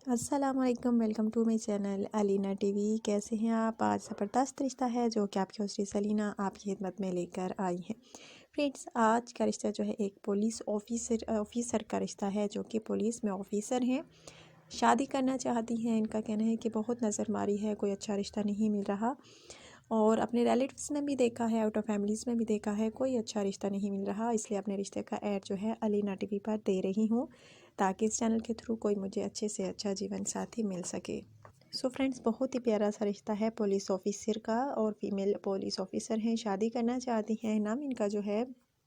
अस्सलामुअलैकुम, welcome to my channel Alina TV. कैसे हैं आप? आज ज़बरदस्त रिश्ता है जो कि आपकी होस्ट सलीना आपकी खिदमत में लेकर आई है। फ्रेंड्स, आज का रिश्ता जो है एक पुलिस ऑफिसर का रिश्ता है जो कि पुलिस में ऑफिसर हैं, शादी करना चाहती हैं। इनका कहना है कि बहुत नज़र मारी है, कोई अच्छा रिश्ता नहीं मिल रहा और अपने रिलेटिव्स में भी देखा है, आउट ऑफ फैमिलीज़ में भी देखा है, कोई अच्छा रिश्ता नहीं मिल रहा। इसलिए अपने रिश्ते का ऐड जो है अलीना टीवी पर दे रही हूँ ताकि इस चैनल के थ्रू कोई मुझे अच्छे से अच्छा जीवन साथी मिल सके। सो फ्रेंड्स, बहुत ही प्यारा सा रिश्ता है पुलिस ऑफिसर का और फीमेल पुलिस ऑफिसर हैं, शादी करना चाहती हैं। नाम इनका जो है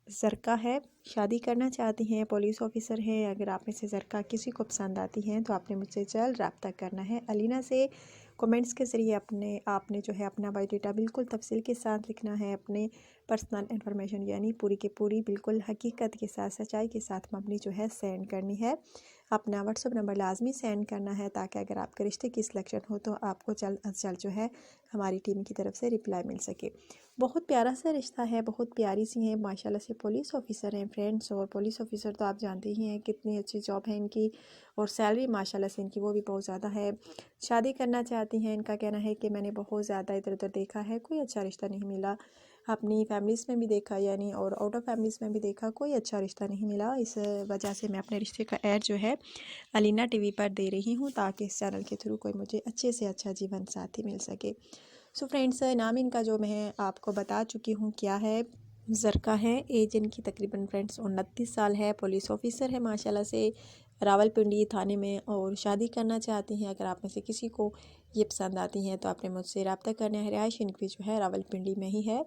ज़रका है, शादी करना चाहती हैं, पुलिस ऑफिसर हैं। अगर आप में से ज़रका किसी को पसंद आती हैं तो आपने मुझसे जल्द रब्ता करना है अलीना से। कमेंट्स के ज़रिए आपने जो है अपना बायोडाटा बिल्कुल तफसील के साथ लिखना है, अपने पर्सनल इन्फॉर्मेशन यानी पूरी की पूरी बिल्कुल हकीकत के साथ, सच्चाई के साथ मबनी जो है सेंड करनी है। अपना व्हाट्सअप नंबर लाजमी सेंड करना है ताकि अगर आपके रिश्ते की सिलेक्शन हो तो आपको जल्द अज जल्द जो है हमारी टीम की तरफ से रिप्लाई मिल सके। बहुत प्यारा सा रिश्ता है, बहुत प्यारी सी हैं माशाल्लाह से पुलिस ऑफिसर हैं फ्रेंड्स। और पुलिस ऑफिसर तो आप जानते ही हैं कितनी अच्छी जॉब है इनकी और सैलरी माशाल्लाह से इनकी वो भी बहुत ज़्यादा है। शादी करना चाहती हैं। इनका कहना है कि मैंने बहुत ज़्यादा इधर उधर देखा है, कोई अच्छा रिश्ता नहीं मिला। अपनी फैमिलीज़ में भी देखा यानी और आउट ऑफ फैमिलीज़ में भी देखा, कोई अच्छा रिश्ता नहीं मिला। इस वजह से मैं अपने रिश्ते का ऐड जो है अलीना टीवी पर दे रही हूँ ताकि इस चैनल के थ्रू कोई मुझे अच्छे से अच्छा जीवन साथी मिल सके। सो फ्रेंड्स, नाम इनका जो मैं आपको बता चुकी हूँ क्या है, ज़रका है। एज इनकी तकरीबन फ्रेंड्स 29 साल है, पुलिस ऑफिसर है माशाल्लाह से रावलपिंडी थाने में और शादी करना चाहती हैं। अगर आप में से किसी को ये पसंद आती हैं तो आपने मुझसे रब्ता करना है। रिहाइश इनकी जो है रावलपिंडी में ही है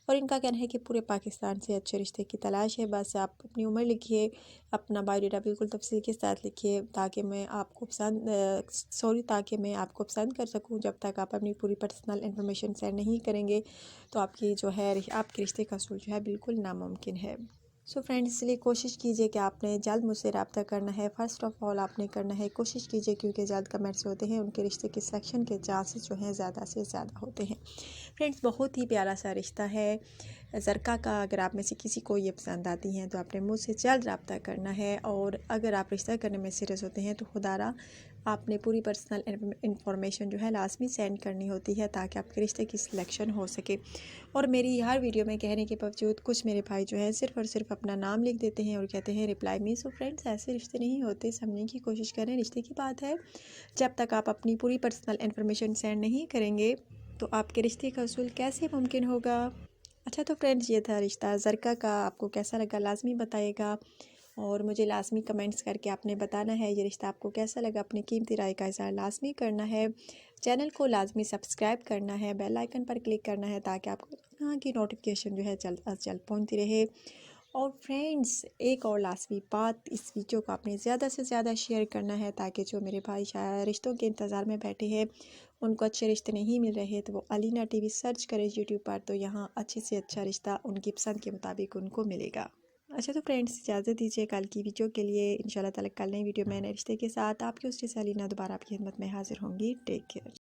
और इनका कहना है कि पूरे पाकिस्तान से अच्छे रिश्ते की तलाश है। बस आप अपनी उम्र लिखिए, अपना बायोडाटा बिल्कुल तफसील के साथ लिखिए ताकि मैं आपको ताकि मैं आपको पसंद कर सकूं। जब तक आप अपनी पूरी पर्सनल इन्फॉर्मेशन सेंड नहीं करेंगे तो आपकी जो है आपके रिश्ते का सूल जो है बिल्कुल नामुमकिन है। सो फ्रेंड्स, इसलिए कोशिश कीजिए कि आपने जल्द मुझसे रब्ता करना है। फ़र्स्ट ऑफ़ ऑल आपने करना है कोशिश कीजिए, क्योंकि जल्द कमेंट्स होते हैं उनके रिश्ते के सिलेक्शन के चांसेस जो हैं ज़्यादा से ज़्यादा होते हैं। फ्रेंड्स, बहुत ही प्यारा सा रिश्ता है ज़रका का। अगर आप में से किसी को ये पसंद आती हैं तो आपने मुझसे जल्द रब्ता करना है और अगर आप रिश्ता करने में सीरियस होते हैं तो खुदारा आपने पूरी पर्सनल इन्फॉर्मेशन जो है लाजमी सेंड करनी होती है ताकि आपके रिश्ते की सिलेक्शन हो सके। और मेरी हर वीडियो में कहने के बावजूद कुछ मेरे भाई जो है सिर्फ़ और सिर्फ अपना नाम लिख देते हैं और कहते हैं रिप्लाई मी। सो फ्रेंड्स, ऐसे रिश्ते नहीं होते, समझने की कोशिश करें। रिश्ते की बात है, जब तक आप अपनी पूरी पर्सनल इन्फॉर्मेशन सेंड नहीं करेंगे तो आपके रिश्ते का असूल कैसे मुमकिन होगा। अच्छा, तो फ्रेंड्स, ये था रिश्ता ज़रका का। आपको कैसा लगा लाजमी बताइएगा और मुझे लाजमी कमेंट्स करके आपने बताना है ये रिश्ता आपको कैसा लगा। अपनी कीमती राय का इज़हार लाजमी करना है। चैनल को लाजमी सब्सक्राइब करना है, बेल आइकन पर क्लिक करना है ताकि आपको यहाँ की नोटिफिकेशन जो है जल्द अज जल्द पहुँचती रहे। और फ्रेंड्स, एक और लाजमी बात, इस वीडियो को आपने ज़्यादा से ज़्यादा शेयर करना है ताकि जो मेरे भाई शायद रिश्तों के इंतज़ार में बैठे हैं, उनको अच्छे रिश्ते नहीं मिल रहे तो वो अलीना टीवी सर्च करें यूट्यूब पर, तो यहाँ अच्छे से अच्छा रिश्ता उनकी पसंद के मुताबिक उनको मिलेगा। अच्छा, तो फ्रेंड्स, इजाज़त दीजिए कल की वीडियो के लिए। इंशाल्लाह ताला कल नई वीडियो में नए रिश्ते के साथ आपकी होस्ट अलीना दोबारा आपकी खिदमत में हाजिर होंगी। Take care.